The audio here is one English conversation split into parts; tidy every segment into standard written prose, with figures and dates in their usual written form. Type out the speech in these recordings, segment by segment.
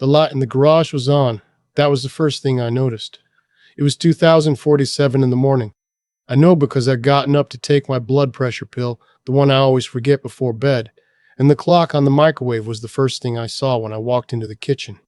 The light in the garage was on. That was the first thing I noticed. It was 2047 in the morning. I know because I'd gotten up to take my blood pressure pill, the one I always forget before bed, and the clock on the microwave was the first thing I saw when I walked into the kitchen.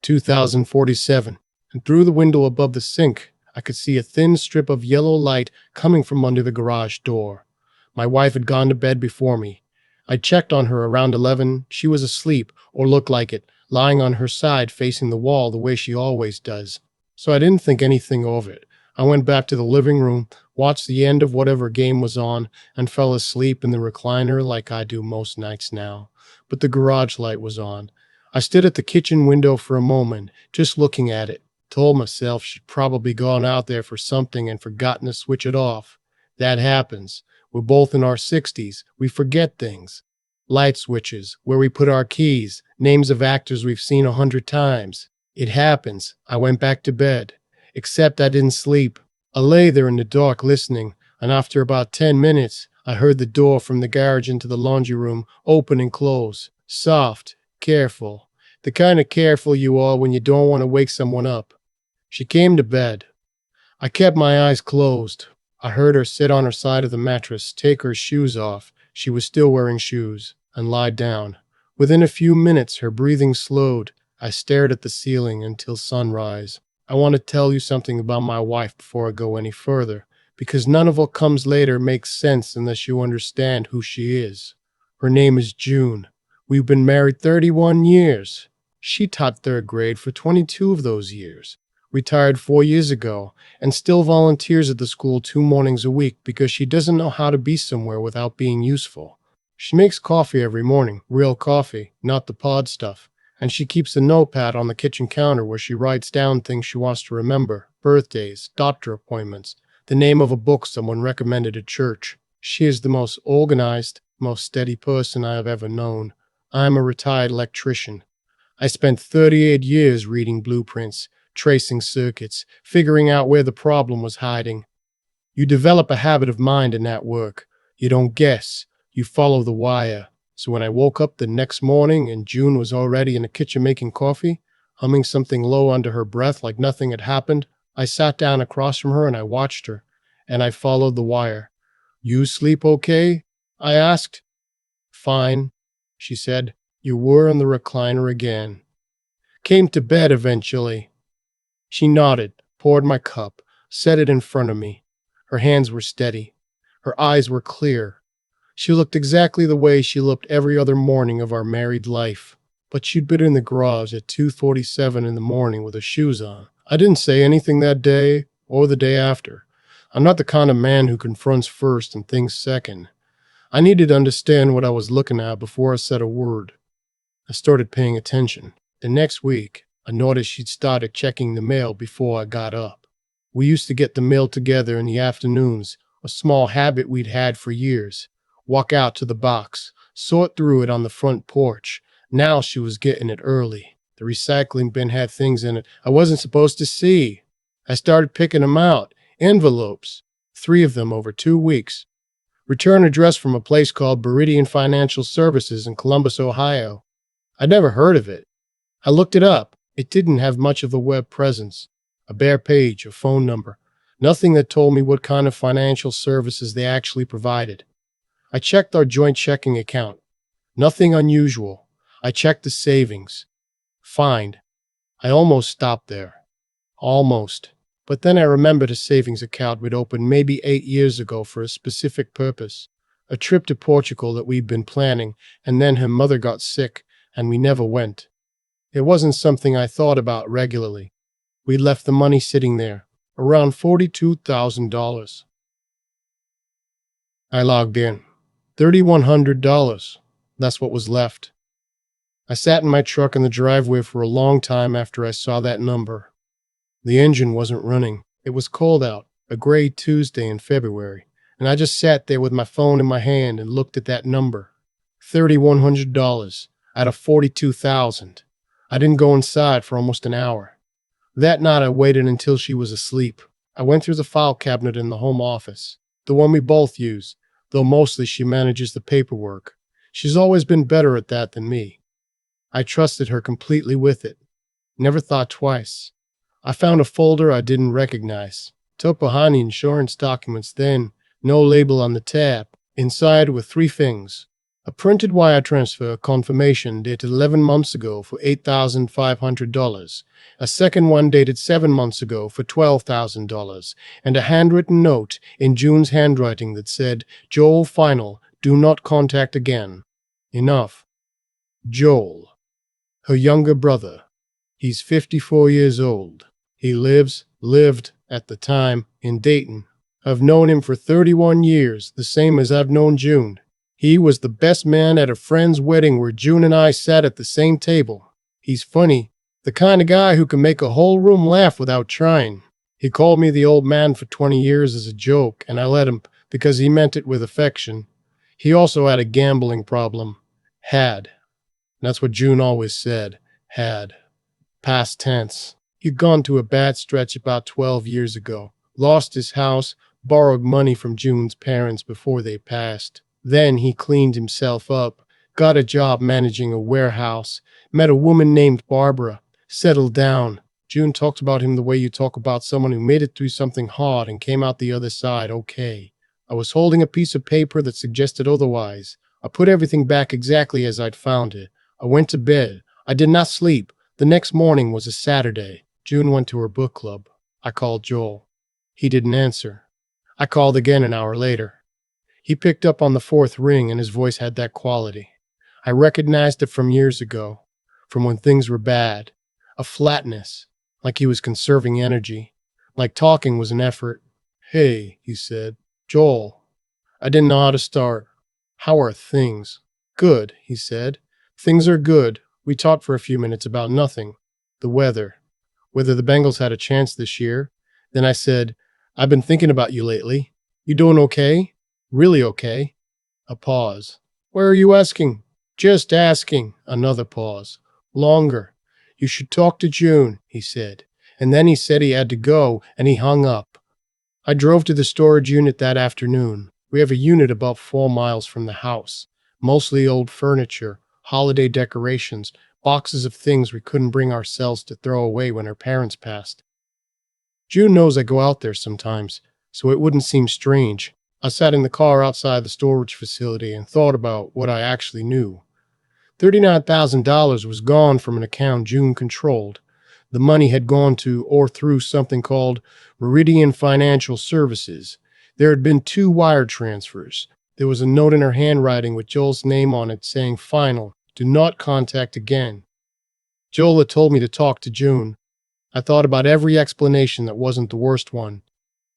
2047, and through the window above the sink, I could see a thin strip of yellow light coming from under the garage door. My wife had gone to bed before me. I checked on her around 11. She was asleep, or looked like it, lying on her side facing the wall the way she always does. So I didn't think anything of it. I went back to the living room, watched the end of whatever game was on, and fell asleep in the recliner like I do most nights now. But the garage light was on. I stood at the kitchen window for a moment, just looking at it. Told myself she'd probably gone out there for something and forgotten to switch it off. That happens. We're both in our 60s. We forget things. Light switches, where we put our keys, names of actors we've seen 100 times. It happens. I went back to bed. Except I didn't sleep. I lay there in the dark listening, and after about 10 minutes, I heard the door from the garage into the laundry room open and close. Soft, careful. The kind of careful you are when you don't want to wake someone up. She came to bed. I kept my eyes closed. I heard her sit on her side of the mattress, take her shoes off. She was still wearing shoes, and lie down. Within a few minutes, her breathing slowed. I stared at the ceiling until sunrise. I want to tell you something about my wife before I go any further, because none of what comes later makes sense unless you understand who she is. Her name is June. We've been married 31 years. She taught third grade for 22 of those years. Retired 4 years ago, and still volunteers at the school 2 mornings a week because she doesn't know how to be somewhere without being useful. She makes coffee every morning, real coffee, not the pod stuff. And she keeps a notepad on the kitchen counter where she writes down things she wants to remember, birthdays, doctor appointments, the name of a book someone recommended at church. She is the most organized, most steady person I have ever known. I am a retired electrician. I spent 38 years reading blueprints, tracing circuits, figuring out where the problem was hiding. You develop a habit of mind in that work. You don't guess. You follow the wire. So when I woke up the next morning and June was already in the kitchen making coffee, humming something low under her breath like nothing had happened, I sat down across from her and I watched her, and I followed the wire. "You sleep okay?" I asked. "Fine," she said. "You were in the recliner again." "Came to bed eventually." She nodded, poured my cup, set it in front of me. Her hands were steady. Her eyes were clear. She looked exactly the way she looked every other morning of our married life. But she'd been in the garage at 2:47 in the morning with her shoes on. I didn't say anything that day or the day after. I'm not the kind of man who confronts first and thinks second. I needed to understand what I was looking at before I said a word. I started paying attention. The next week, I noticed she'd started checking the mail before I got up. We used to get the mail together in the afternoons, a small habit we'd had for years. Walk out to the box, sort through it on the front porch. Now she was getting it early. The recycling bin had things in it I wasn't supposed to see. I started picking them out. Envelopes. 3 of them over 2 weeks. Return address from a place called Meridian Financial Services in Columbus, Ohio. I'd never heard of it. I looked it up. It didn't have much of a web presence. A bare page, a phone number. Nothing that told me what kind of financial services they actually provided. I checked our joint checking account. Nothing unusual. I checked the savings. Fine. I almost stopped there. Almost. But then I remembered a savings account we'd opened maybe 8 years ago for a specific purpose. A trip to Portugal that we'd been planning, and then her mother got sick, and we never went. It wasn't something I thought about regularly. We left the money sitting there, around $42,000. I logged in. $3,100. That's what was left. I sat in my truck in the driveway for a long time after I saw that number. The engine wasn't running. It was cold out, a gray Tuesday in February, and I just sat there with my phone in my hand and looked at that number. $3,100 out of $42,000. I didn't go inside for almost an hour. That night I waited until she was asleep. I went through the file cabinet in the home office, the one we both use, though mostly she manages the paperwork. She's always been better at that than me. I trusted her completely with it. Never thought twice. I found a folder I didn't recognize. Took behind the insurance documents then, no label on the tab. Inside were three things. A printed wire transfer confirmation dated 11 months ago for $8,500. A second one dated 7 months ago for $12,000. And a handwritten note in June's handwriting that said, Joel Final, do not contact again. Enough. Joel. Her younger brother. He's 54 years old. He lived at the time, in Dayton. I've known him for 31 years, the same as I've known June. He was the best man at a friend's wedding where June and I sat at the same table. He's funny, the kind of guy who can make a whole room laugh without trying. He called me the old man for 20 years as a joke, and I let him because he meant it with affection. He also had a gambling problem. Had. That's what June always said. Had. Past tense. He'd gone through a bad stretch about 12 years ago. Lost his house, borrowed money from June's parents before they passed. Then he cleaned himself up, got a job managing a warehouse, met a woman named Barbara, settled down. June talked about him the way you talk about someone who made it through something hard and came out the other side okay. I was holding a piece of paper that suggested otherwise. I put everything back exactly as I'd found it. I went to bed. I did not sleep. The next morning was a Saturday. June went to her book club. I called Joel. He didn't answer. I called again an hour later. He picked up on the fourth ring, and his voice had that quality. I recognized it from years ago, from when things were bad. A flatness, like he was conserving energy, like talking was an effort. Hey, he said. Joel. I didn't know how to start. How are things? Good, he said. Things are good. We talked for a few minutes about nothing. The weather. Whether the Bengals had a chance this year. Then I said, I've been thinking about you lately. You doing okay? Really okay? A pause. Where are you asking? Just asking. Another pause. Longer. You should talk to June, he said. And then he said he had to go, and he hung up. I drove to the storage unit that afternoon. We have a unit about 4 miles from the house. Mostly old furniture, holiday decorations, boxes of things we couldn't bring ourselves to throw away when our parents passed. June knows I go out there sometimes, so it wouldn't seem strange. I sat in the car outside the storage facility and thought about what I actually knew. $39,000 was gone from an account June controlled. The money had gone to or through something called Meridian Financial Services. There had been 2 wire transfers. There was a note in her handwriting with Joel's name on it saying, Final, do not contact again. Joel had told me to talk to June. I thought about every explanation that wasn't the worst one.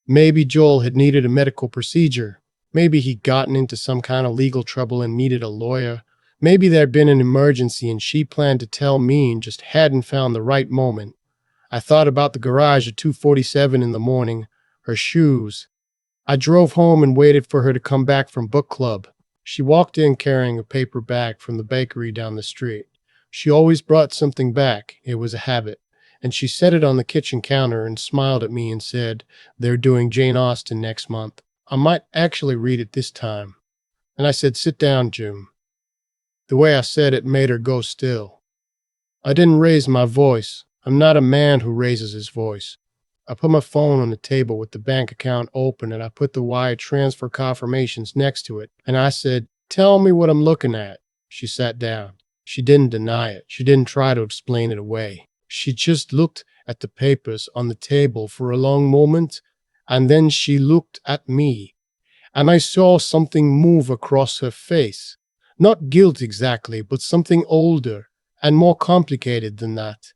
Maybe Joel had needed a medical procedure. Maybe he'd gotten into some kind of legal trouble and needed a lawyer. Maybe there'd been an emergency and she planned to tell me and just hadn't found the right moment. I thought about the garage at 2:47 in the morning, her shoes. I drove home and waited for her to come back from book club. She walked in carrying a paper bag from the bakery down the street. She always brought something back. It was a habit. And she set it on the kitchen counter and smiled at me and said, They're doing Jane Austen next month. I might actually read it this time. And I said, Sit down, June. The way I said it made her go still. I didn't raise my voice. I'm not a man who raises his voice. I put my phone on the table with the bank account open and I put the wire transfer confirmations next to it. And I said, Tell me what I'm looking at. She sat down. She didn't deny it. She didn't try to explain it away. She just looked at the papers on the table for a long moment, and then she looked at me, and I saw something move across her face. Not guilt exactly, but something older and more complicated than that.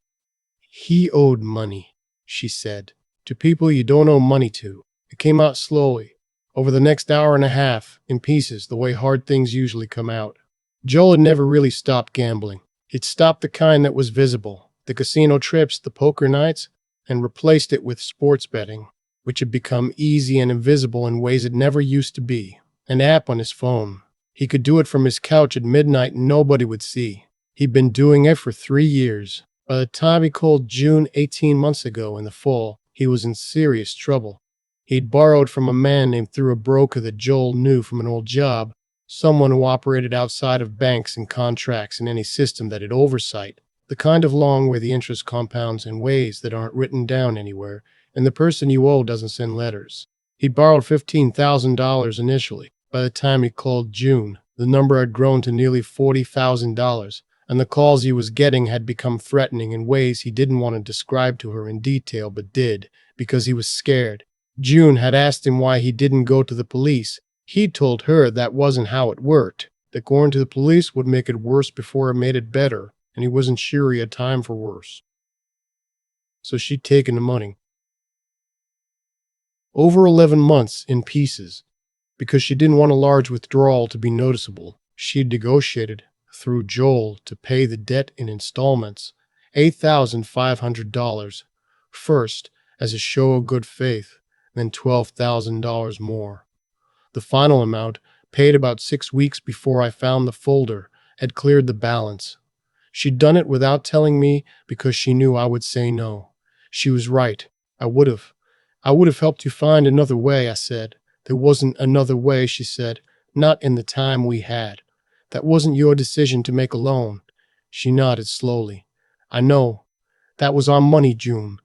He owed money, she said, to people you don't owe money to. It came out slowly, over the next hour and a half, in pieces, the way hard things usually come out. Joel had never really stopped gambling. He'd stopped the kind that was visible. The casino trips, the poker nights, and replaced it with sports betting, which had become easy and invisible in ways it never used to be. An app on his phone. He could do it from his couch at midnight and nobody would see. He'd been doing it for 3 years. By the time he called June 18 months ago in the fall, he was in serious trouble. He'd borrowed from a man named through a broker that Joel knew from an old job Someone who operated outside of banks and contracts and any system that had oversight. The kind of loan where the interest compounds in ways that aren't written down anywhere, and the person you owe doesn't send letters. He'd borrowed $15,000 initially. By the time he called June, the number had grown to nearly $40,000, and the calls he was getting had become threatening in ways he didn't want to describe to her in detail but did, because he was scared. June had asked him why he didn't go to the police. He'd told her that wasn't how it worked, that going to the police would make it worse before it made it better, and he wasn't sure he had time for worse. So she'd taken the money. Over 11 months in pieces, because she didn't want a large withdrawal to be noticeable. She'd negotiated through Joel to pay the debt in installments, $8,500, first as a show of good faith, then $12,000 more. The final amount, paid about 6 weeks before I found the folder, had cleared the balance. She'd done it without telling me because she knew I would say no. She was right. I would have helped you find another way, I said. There wasn't another way, she said. Not in the time we had. That wasn't your decision to make alone. She nodded slowly. I know. That was our money, June.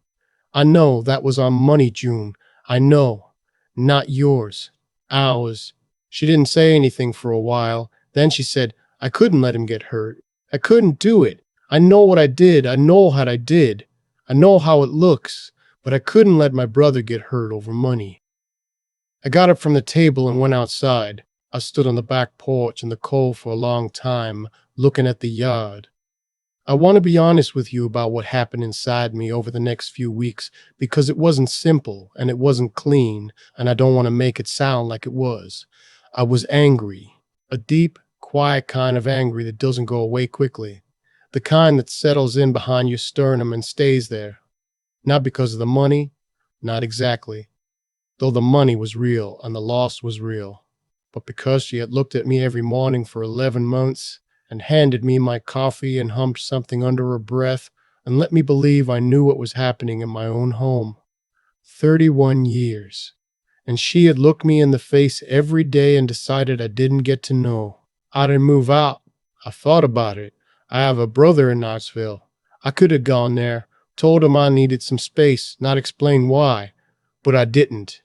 I know that was our money, June. I know. Not yours. Ours. She didn't say anything for a while. Then she said, I couldn't let him get hurt. I couldn't do it. I know what I did. I know what I did. I know how it looks. But I couldn't let my brother get hurt over money. I got up from the table and went outside. I stood on the back porch in the cold for a long time, looking at the yard. I want to be honest with you about what happened inside me over the next few weeks, because it wasn't simple and it wasn't clean, and I don't want to make it sound like it was. I was angry, a deep, quiet kind of angry that doesn't go away quickly, the kind that settles in behind your sternum and stays there. Not because of the money, not exactly, though the money was real and the loss was real, but because she had looked at me every morning for 11 months and handed me my coffee and hummed something under her breath and let me believe I knew what was happening in my own home. 31 years. And she had looked me in the face every day and decided I didn't get to know. I didn't move out. I thought about it. I have a brother in Knoxville. I could have gone there, told him I needed some space, not explain why, but I didn't.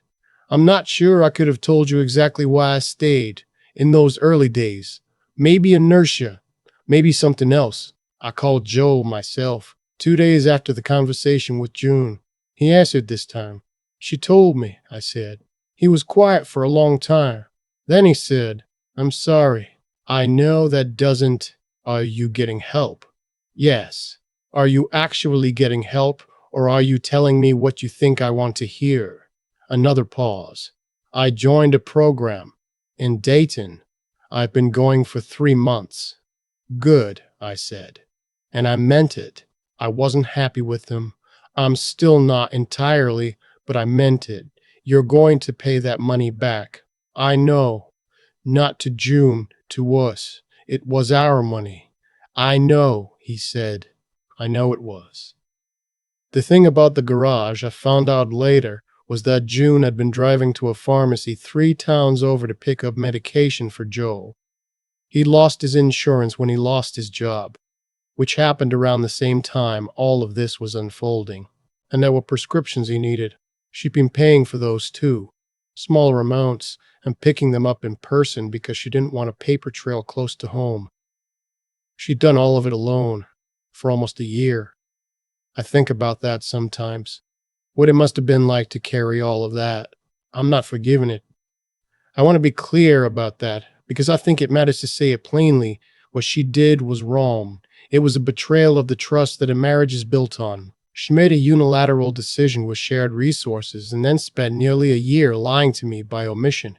I'm not sure I could have told you exactly why I stayed in those early days. Maybe inertia, maybe something else. I called Joe myself 2 days after the conversation with June. He answered this time. She told me, I said. He was quiet for a long time. Then he said, I'm sorry. I know that doesn't. Are you getting help? Yes. Are you actually getting help, or are you telling me what you think I want to hear? Another pause. I joined a program in Dayton. I've been going for 3 months. Good, I said. And I meant it. I wasn't happy with him. I'm still not entirely, but I meant it. You're going to pay that money back. I know. Not to June, to us. It was our money. I know, he said. I know it was. The thing about the garage I found out later was that June had been driving to a pharmacy 3 towns over to pick up medication for Joe. He lost his insurance when he lost his job, which happened around the same time all of this was unfolding. And there were prescriptions he needed. She'd been paying for those too, smaller amounts, and picking them up in person because she didn't want a paper trail close to home. She'd done all of it alone for almost a year. I think about that sometimes. What it must have been like to carry all of that. I'm not forgiving it. I want to be clear about that because I think it matters to say it plainly. What she did was wrong. It was a betrayal of the trust that a marriage is built on. She made a unilateral decision with shared resources and then spent nearly a year lying to me by omission,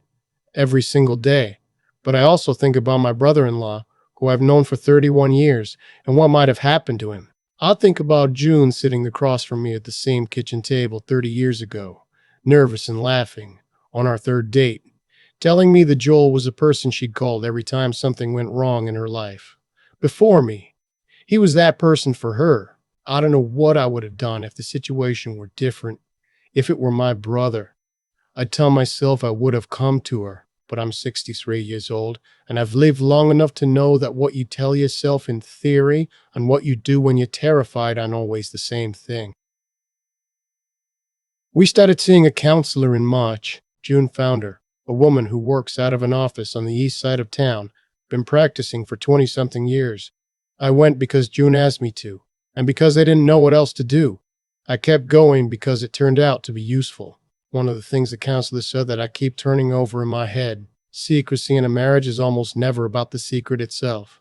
every single day. But I also think about my brother-in-law, who I've known for 31 years, and what might have happened to him. I think about June sitting across from me at the same kitchen table 30 years ago, nervous and laughing, on our 3rd date, telling me that Joel was a person she'd called every time something went wrong in her life. Before me, he was that person for her. I don't know what I would have done if the situation were different, if it were my brother. I'd tell myself I would have come to her, but I'm 63 years old, and I've lived long enough to know that what you tell yourself in theory and what you do when you're terrified aren't always the same thing. We started seeing a counselor in March. June found her, a woman who works out of an office on the east side of town, been practicing for 20-something years. I went because June asked me to, and because I didn't know what else to do. I kept going because it turned out to be useful. One of the things the counselor said that I keep turning over in my head: secrecy in a marriage is almost never about the secret itself.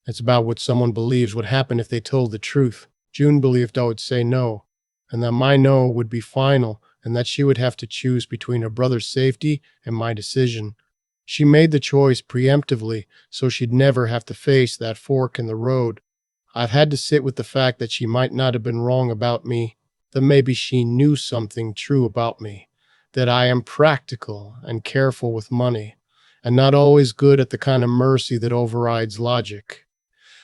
It's about what someone believes would happen if they told the truth. June believed I would say no, and that my no would be final, and that she would have to choose between her brother's safety and my decision. She made the choice preemptively, so she'd never have to face that fork in the road. I've had to sit with the fact that she might not have been wrong about me, that maybe she knew something true about me, that I am practical and careful with money, and not always good at the kind of mercy that overrides logic.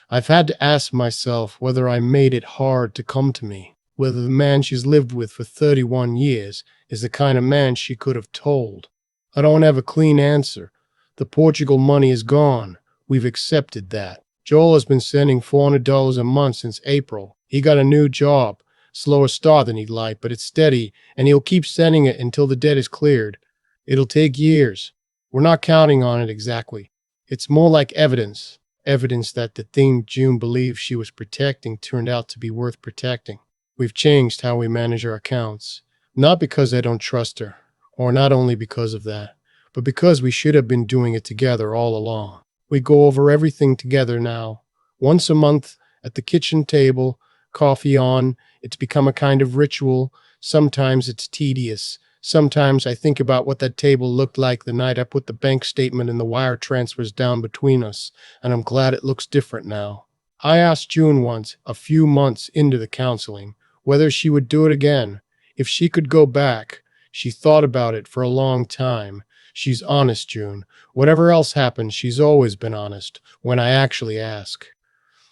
I've had to ask myself whether I made it hard to come to me, whether the man she's lived with for 31 years is the kind of man she could have told. I don't have a clean answer. The Portugal money is gone. We've accepted that. Joel has been sending $400 a month since April. He got a new job. Slower start than he'd like, but it's steady, and he'll keep sending it until the debt is cleared. It'll take years. We're not counting on it exactly. It's more like evidence. Evidence that the thing June believed she was protecting turned out to be worth protecting. We've changed how we manage our accounts. Not because I don't trust her, or not only because of that, but because we should have been doing it together all along. We go over everything together now. Once a month, at the kitchen table, coffee on. It's become a kind of ritual. Sometimes it's tedious. Sometimes I think about what that table looked like the night I put the bank statement and the wire transfers down between us, and I'm glad it looks different now. I asked June once, a few months into the counseling, whether she would do it again, if she could go back. She thought about it for a long time. She's honest, June. Whatever else happens, she's always been honest, when I actually ask.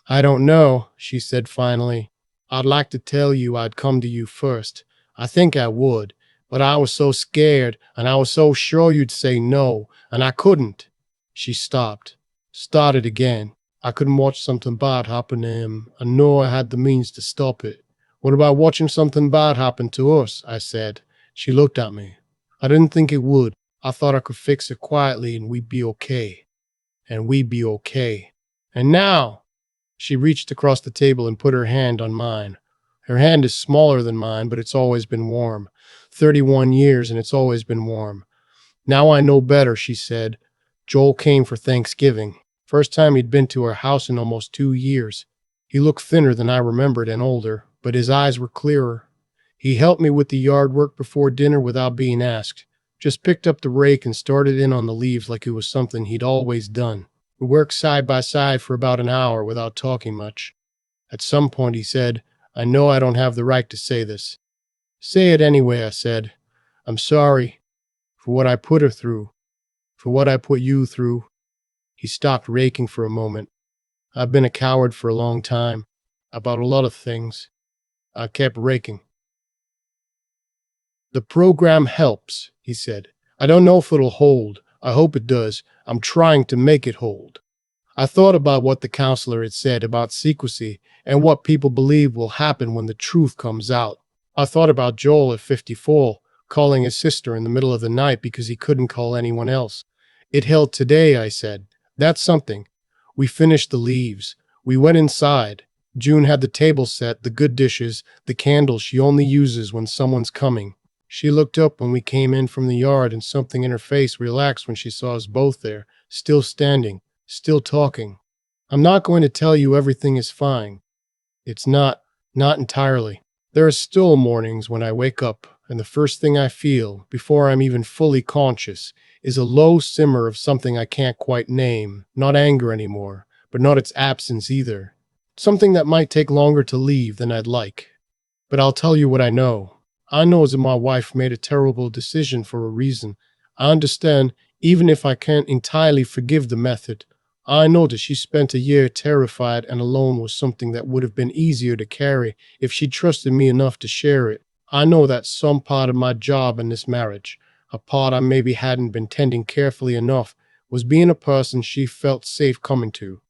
I don't know, she said finally. I'd like to tell you I'd come to you first. I think I would, but I was so scared, and I was so sure you'd say no, and I couldn't. She stopped, started again. I couldn't watch something bad happen to him, and nor I had the means to stop it. What about watching something bad happen to us? I said. She looked at me. I didn't think it would. I thought I could fix it quietly and we'd be okay. And we'd be okay. And now, she reached across the table and put her hand on mine. Her hand is smaller than mine, but it's always been warm. 31 years and it's always been warm. Now I know better, she said. Joel came for Thanksgiving. First time he'd been to our house in almost 2 years. He looked thinner than I remembered and older, but his eyes were clearer. He helped me with the yard work before dinner without being asked. Just picked up the rake and started in on the leaves like it was something he'd always done. We worked side by side for about an hour without talking much. At some point he said, I know I don't have the right to say this. Say it anyway, I said. I'm sorry for what I put her through, for what I put you through. He stopped raking for a moment. I've been a coward for a long time, about a lot of things. I kept raking. The program helps, he said. I don't know if it'll hold. I hope it does. I'm trying to make it hold. I thought about what the counselor had said about secrecy and what people believe will happen when the truth comes out. I thought about Joel at 54, calling his sister in the middle of the night because he couldn't call anyone else. It held today, I said. That's something. We finished the leaves. We went inside. June had the table set, the good dishes, the candles she only uses when someone's coming. She looked up when we came in from the yard, and something in her face relaxed when she saw us both there, still standing, still talking. I'm not going to tell you everything is fine. It's not entirely. There are still mornings when I wake up, and the first thing I feel, before I'm even fully conscious, is a low simmer of something I can't quite name. Not anger anymore, but not its absence either. Something that might take longer to leave than I'd like. But I'll tell you what I know. I know that my wife made a terrible decision for a reason. I understand, even if I can't entirely forgive the method. I know that she spent a year terrified and alone was something that would have been easier to carry if she trusted me enough to share it. I know that's some part of my job in this marriage. a part I maybe hadn't been tending carefully enough, was being a person she felt safe coming to.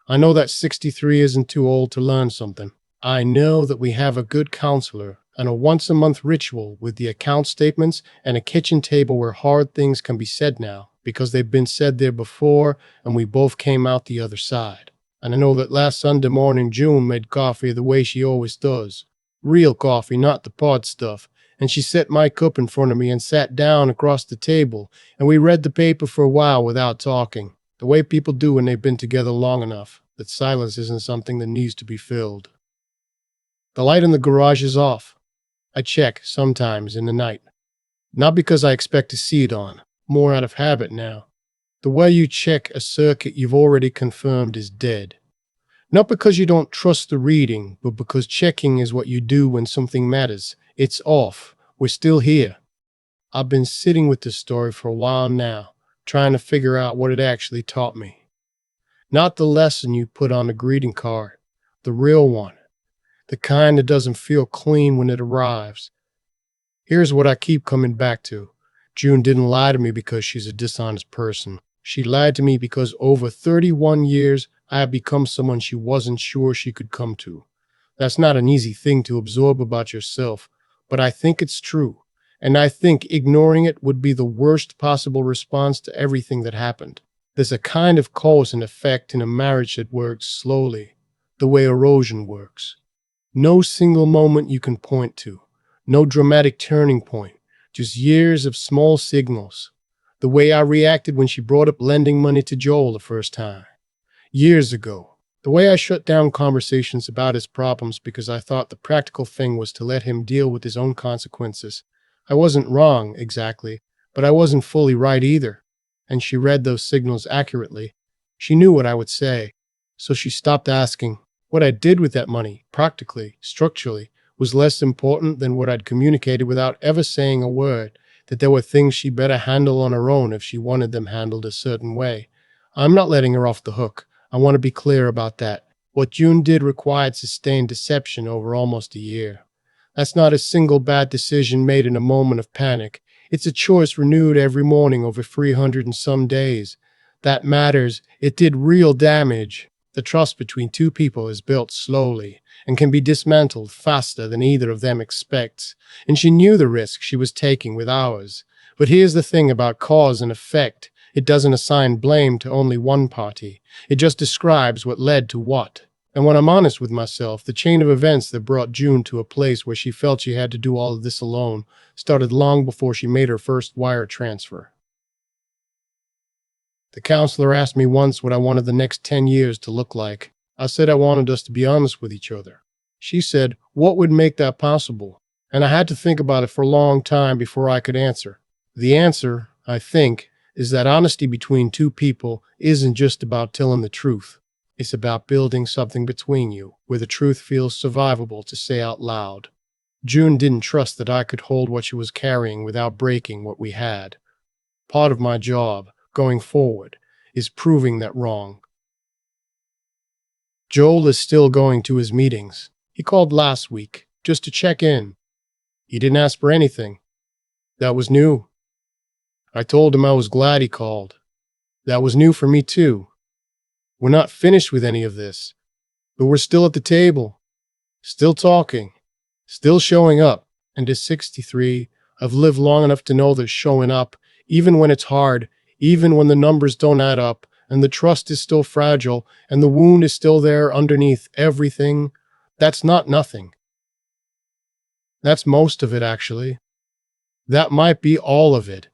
I know that 63 isn't too old to learn something. I know that we have a good counselor and a once-a-month ritual with the account statements and a kitchen table where hard things can be said now because they've been said there before and we both came out the other side. And I know that last Sunday morning June made coffee the way she always does. Real coffee, not the pod stuff. And she set my cup in front of me and sat down across the table, and we read the paper for a while without talking, the way people do when they've been together long enough, that silence isn't something that needs to be filled. The light in the garage is off. I check sometimes in the night. Not because I expect to see it on, more out of habit now. The way you check a circuit you've already confirmed is dead. Not because you don't trust the reading, but because checking is what you do when something matters. It's off. We're still here. I've been sitting with this story for a while now, trying to figure out what it actually taught me. Not the lesson you put on a greeting card, the real one, the kind that doesn't feel clean when it arrives. Here's what I keep coming back to. June didn't lie to me because she's a dishonest person. She lied to me because over 31 years, I have become someone she wasn't sure she could come to. That's not an easy thing to absorb about yourself, but I think it's true. And I think ignoring it would be the worst possible response to everything that happened. There's a kind of cause and effect in a marriage that works slowly, the way erosion works. No single moment you can point to, no dramatic turning point, just years of small signals. The way I reacted when she brought up lending money to Joel the first time. Years ago. The way I shut down conversations about his problems because I thought the practical thing was to let him deal with his own consequences. I wasn't wrong, exactly, but I wasn't fully right either. And she read those signals accurately. She knew what I would say. So she stopped asking. What I did with that money, practically, structurally, was less important than what I'd communicated without ever saying a word, that there were things she better handle on her own if she wanted them handled a certain way. I'm not letting her off the hook. I want to be clear about that. What June did required sustained deception over almost a year. That's not a single bad decision made in a moment of panic. It's a choice renewed every morning over 300 and some days. That matters. It did real damage. The trust between two people is built slowly and can be dismantled faster than either of them expects. And she knew the risk she was taking with ours. But here's the thing about cause and effect. It doesn't assign blame to only one party. It just describes what led to what. And when I'm honest with myself, the chain of events that brought June to a place where she felt she had to do all of this alone started long before she made her first wire transfer. The counselor asked me once what I wanted the next 10 years to look like. I said I wanted us to be honest with each other. She said, what would make that possible? And I had to think about it for a long time before I could answer. The answer, I think, is that honesty between two people isn't just about telling the truth. It's about building something between you where the truth feels survivable to say out loud. June didn't trust that I could hold what she was carrying without breaking what we had. Part of my job, going forward, is proving that wrong. Joel is still going to his meetings. He called last week, just to check in. He didn't ask for anything. That was new. I told him I was glad he called. That was new for me too. We're not finished with any of this, but we're still at the table, still talking, still showing up. And at 63, I've lived long enough to know that showing up, even when it's hard, even when the numbers don't add up, and the trust is still fragile, and the wound is still there underneath everything, that's not nothing. That's most of it, actually. That might be all of it.